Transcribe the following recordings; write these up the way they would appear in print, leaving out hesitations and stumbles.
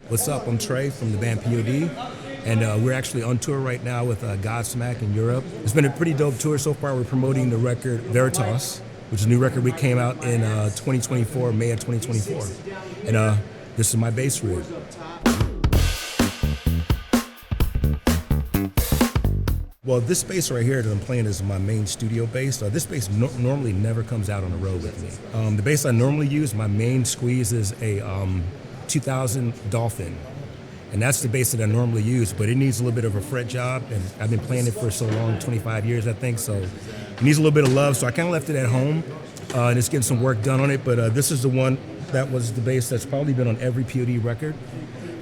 What's up? I'm Trey from the band P.O.D. And we're actually on tour right now with Godsmack in Europe. It's been a pretty dope tour so far. We're promoting the record Veritas, which is a new record we came out in 2024, May of 2024. And this is my bass rig. Well, this bass right here that I'm playing is my main studio bass. This bass normally never comes out on the road with me. The bass I normally use, my main squeeze is a 2000 Dolphin. And that's the bass that I normally use, but it needs a little bit of a fret job, and I've been playing it for so long, 25 years I think, so it needs a little bit of love, so I kind of left it at home, and just getting some work done on it, but this is the one that was the bass that's probably been on every P.O.D. record,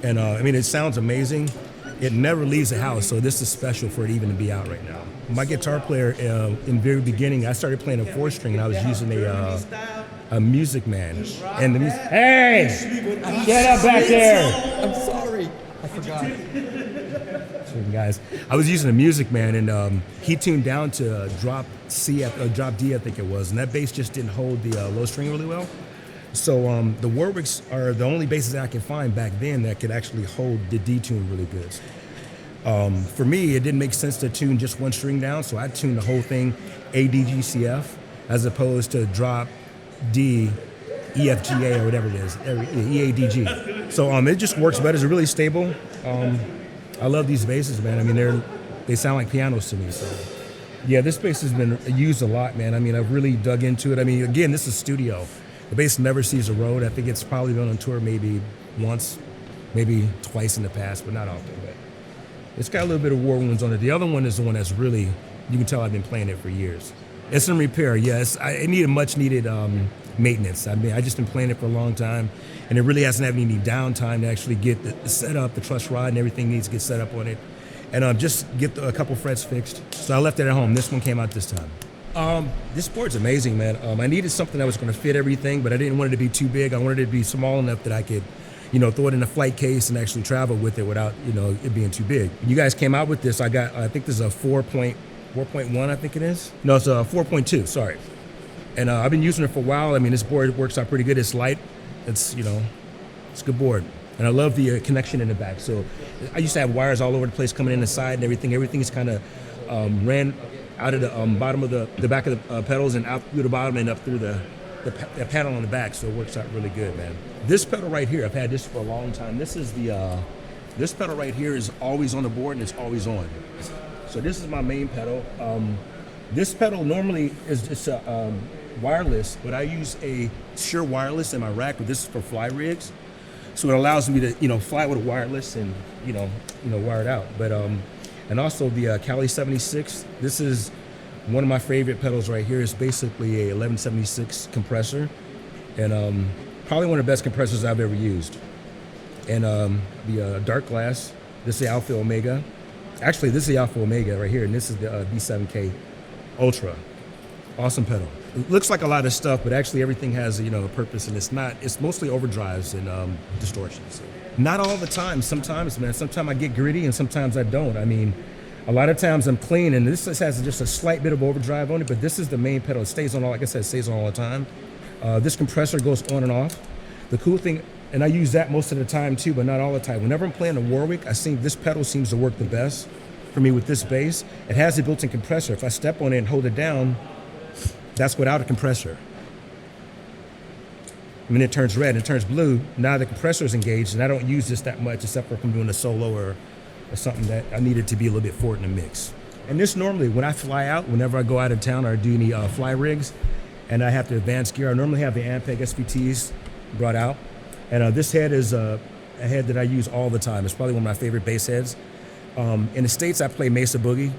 and I mean, it sounds amazing. It never leaves the house, so this is special for it even to be out right now. My guitar player, in the very beginning, I started playing a 4-string, and I was using a Music Man. And the music, hey! Get up back there! I'm sorry. I forgot. Guys, I was using a Music Man, and he tuned down to drop D, I think it was, and that bass just didn't hold the low string really well. So the Warwicks are the only basses I could find back then that could actually hold the D tune really good. For me, it didn't make sense to tune just one string down, so I tuned the whole thing A, D, G, C, F, as opposed to drop D, E, F, G, A, or whatever it is, E, A, D, G. So it just works better. It's really stable. I love these basses, man. I mean, they sound like pianos to me. So yeah, this bass has been used a lot, man. I mean, I've really dug into it. I mean, again, this is studio. The bass never sees the road. I think it's probably been on tour maybe once, maybe twice in the past, but not often. But it's got a little bit of war wounds on it. The other one is the one that's really, you can tell I've been playing it for years. It's in repair, yes. It needed much needed maintenance. I mean, I just been playing it for a long time, and it really hasn't had any downtime to actually get the setup, the truss rod, and everything needs to get set up on it, and just get a couple frets fixed. So I left it at home. This one came out this time. This board's amazing, man. I needed something that was going to fit everything, but I didn't want it to be too big. I wanted it to be small enough that I could, throw it in a flight case and actually travel with it without, it being too big. When you guys came out with this, I think this is a 4.1, I think it is. No, it's a 4.2, sorry. And I've been using it for a while. I mean, this board works out pretty good. It's light. It's, it's a good board. And I love the connection in the back. So I used to have wires all over the place coming in the side and everything. Everything is kind of ran out of the bottom of the back of the pedals and out through the bottom and up through the panel on the back. So it works out really good, man. This pedal right here, I've had this for a long time. This is this pedal right here is always on the board and it's always on. So this is my main pedal. This pedal normally is just wireless, but I use a Shure wireless in my rack, but this is for fly rigs. So it allows me to, fly with a wireless and, wire it out. But and also the Cali 76. This is one of my favorite pedals right here. It's basically a 1176 compressor, and probably one of the best compressors I've ever used. And the dark glass. This is the Alpha Omega. Actually, this is the Alpha Omega right here, and this is the B7K Ultra. Awesome pedal. It looks like a lot of stuff, but actually everything has a purpose, and it's mostly overdrives and distortions. Not all the time. Sometimes, man. Sometimes I get gritty, and sometimes I don't. I mean, a lot of times I'm clean, and this has just a slight bit of overdrive on it, but this is the main pedal. It stays on all, like I said, it stays on all the time. This compressor goes on and off. The cool thing, and I use that most of the time too, but not all the time. Whenever I'm playing a Warwick, I think this pedal seems to work the best for me with this bass. It has a built-in compressor. If I step on it and hold it down, that's without a compressor. When it turns red and it turns blue, now the compressor is engaged, and I don't use this that much except for if I'm doing a solo or something that I need it to be a little bit forward in the mix. And this normally, when I fly out, whenever I go out of town or do any fly rigs, and I have to advance gear, I normally have the Ampeg SVTs brought out. And this head is a head that I use all the time. It's probably one of my favorite bass heads. In the States, I play Mesa Boogie.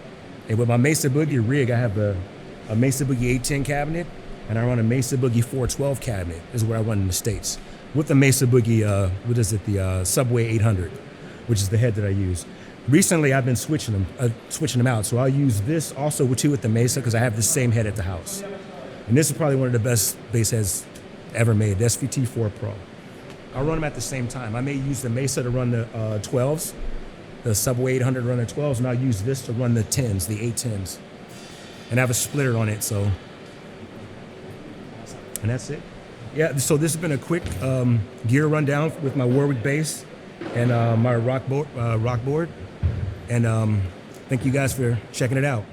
And with my Mesa Boogie rig, I have a Mesa Boogie 810 cabinet, and I run a Mesa Boogie 412 cabinet, is where I run in the States. With the Mesa Boogie, the Subway 800, which is the head that I use. Recently, I've been switching them out. So I'll use this also with the Mesa, because I have the same head at the house. And this is probably one of the best bass heads ever made, the SVT4 Pro. I'll run them at the same time. I may use the Mesa to run the 12s, the Subway 800 to run the 12s, and I'll use this to run the 10s, the 810s. And I have a splitter on it, so. And that's it. Yeah, so this has been a quick gear rundown with my Warwick bass. and my rock board. And thank you guys for checking it out.